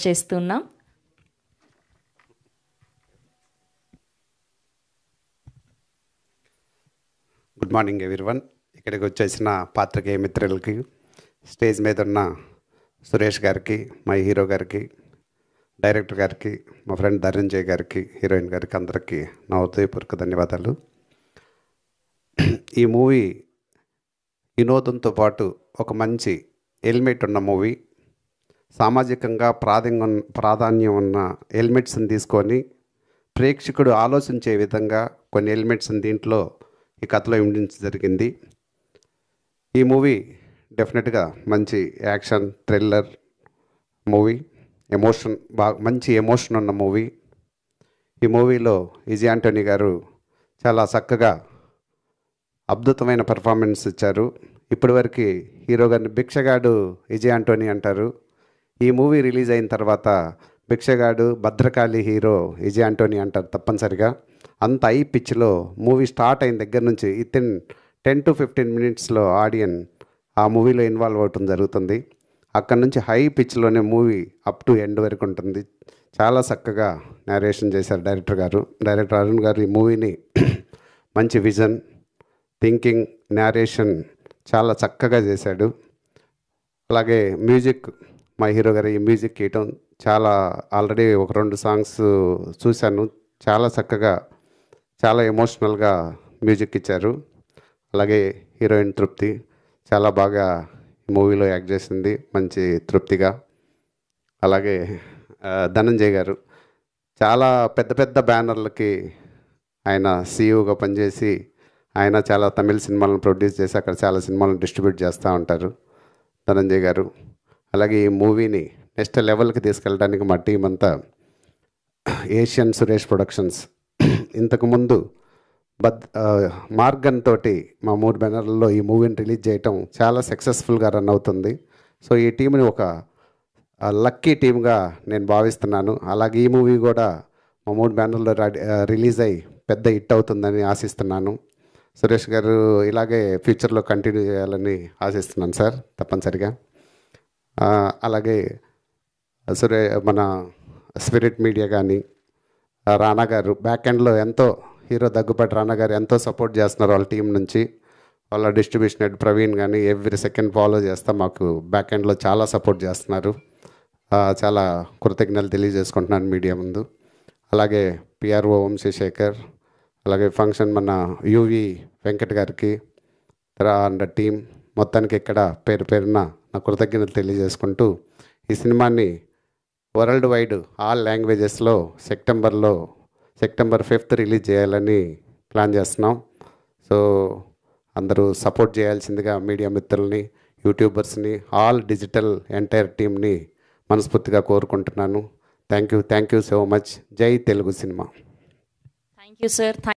చేస్తున్నాం. Good morning everyone. ఇక్కడికి వచ్చేసిన పాత్రికేయ మిత్రులకి, స్టేజ్ మీద ఉన్న సురేష్ గారికి, మా హీరో గారికి, డైరెక్టర్ గారికి, మా ఫ్రెండ్ ధనంజయ్ గారికి, హీరోయిన్ గారికి అందరికీ నా హృదయపూర్వక ధన్యవాదాలు. ఈ మూవీ వినోదంతో పాటు ఒక మంచి ఎలిమెంట్ ఉన్న మూవీ. సామాజికంగా ప్రాధాన్యం ఉన్న ఎలిమెంట్స్ని తీసుకొని ప్రేక్షకుడు ఆలోచించే విధంగా కొన్ని ఎలిమెంట్స్ని దీంట్లో ఈ కథలో ఇమిడించడం జరిగింది. ఈ మూవీ డెఫినెట్గా మంచి యాక్షన్ థ్రిల్లర్ మూవీ, మంచి ఎమోషన్ ఉన్న మూవీ. ఈ మూవీలో విజయ్ ఆంటోనీ గారు చాలా చక్కగా అద్భుతమైన పెర్ఫార్మెన్స్ ఇచ్చారు. ఇప్పటివరకు హీరో గారిని భిక్షగాడు విజయ్ ఆంటోనీ అంటారు. ఈ మూవీ రిలీజ్ అయిన తర్వాత భిక్షగాడు భద్రకాళి హీరో విజయ్ ఆంటోనీ అంటారు తప్పనిసరిగా. అంత హై పిచ్లో మూవీ స్టార్ట్ అయిన దగ్గర నుంచి వితిన్ 10 to 15 minutesలో ఆడియన్ ఆ మూవీలో ఇన్వాల్వ్ అవటం జరుగుతుంది. అక్కడ నుంచి హై పిచ్లోనే మూవీ అప్ టు ఎండ్ వరకు ఉంటుంది. చాలా చక్కగా నేరేషన్ చేశారు డైరెక్టర్ అరుణ్ గారు. ఈ మూవీని మంచి విజన్, థింకింగ్, నేరేషన్ చాలా చక్కగా చేశాడు. అలాగే మ్యూజిక్, మా హీరో గారు ఈ మ్యూజిక్ ఇవ్వటం చాలా, ఆల్రెడీ 1-2 సాంగ్స్ చూశాను. చాలా చక్కగా, చాలా ఎమోషనల్గా మ్యూజిక్ ఇచ్చారు. అలాగే హీరోయిన్ తృప్తి చాలా బాగా మూవీలో యాక్ట్ చేసింది, మంచి తృప్తిగా. అలాగే ధనంజయ్ గారు చాలా పెద్ద పెద్ద బ్యానర్లకి ఆయన సీఈఓగా పనిచేసి ఆయన చాలా తమిళ సినిమాలను ప్రొడ్యూస్ చేసి అక్కడ చాలా సినిమాలను డిస్ట్రిబ్యూట్ చేస్తూ ఉంటారు ధనంజయ్ గారు. అలాగే ఈ మూవీని నెక్స్ట్ లెవెల్కి తీసుకెళ్ళడానికి మా టీం అంతా ఏషియన్ సురేష్ ప్రొడక్షన్స్ ఇంతకుముందు మార్గన్ తోటి మా 3 బ్యానర్లలో ఈ మూవీని రిలీజ్ చేయటం చాలా సక్సెస్ఫుల్గా రన్ అవుతుంది. సో ఈ టీంని ఒక లక్కీ టీమ్గా నేను భావిస్తున్నాను. అలాగే ఈ మూవీ కూడా మా 3 బ్యానర్లో రిలీజ్ అయ్యి పెద్ద హిట్ అవుతుందని ఆశిస్తున్నాను. సురేష్ గారు ఇలాగే ఫ్యూచర్లో కంటిన్యూ చేయాలని ఆశిస్తున్నాను సార్, తప్పనిసరిగా. అలాగే మన స్పిరిట్ మీడియా కానీ, రానా గారు బ్యాక్ ఎండ్లో ఎంతో, హీరో దగ్గుపాటి రానా గారు ఎంతో సపోర్ట్ చేస్తున్నారు వాళ్ళ టీం నుంచి. వాళ్ళ డిస్ట్రిబ్యూషన్ హెడ్ ప్రవీణ్ కానీ ఎవ్రీ సెకండ్ ఫాలో చేస్తా మాకు బ్యాక్ ఎండ్లో చాలా సపోర్ట్ చేస్తున్నారు. చాలా కృతజ్ఞతలు తెలియజేసుకుంటున్నాను మీడియా ముందు. అలాగే పిఆర్ఓ వంశీశేఖర్, అలాగే ఫంక్షన్ మన యువి వెంకట్ గారికి అండ్ టీం మొత్తానికి ఇక్కడ పేరు పేరున నా కృతజ్ఞతలు తెలియజేసుకుంటూ ఈ సినిమాని వరల్డ్ వైడ్ ఆల్ లాంగ్వేజెస్లో సెప్టెంబర్ 5th రిలీజ్ చేయాలని ప్లాన్ చేస్తున్నాం. సో అందరూ సపోర్ట్ చేయాల్సిందిగా మీడియా మిత్రుల్ని, యూట్యూబర్స్ని, ఆల్ డిజిటల్ ఎంటైర్ టీమ్ని మనస్ఫూర్తిగా కోరుకుంటున్నాను. Thank you so much. జై Telugu cinema. Thank you sir.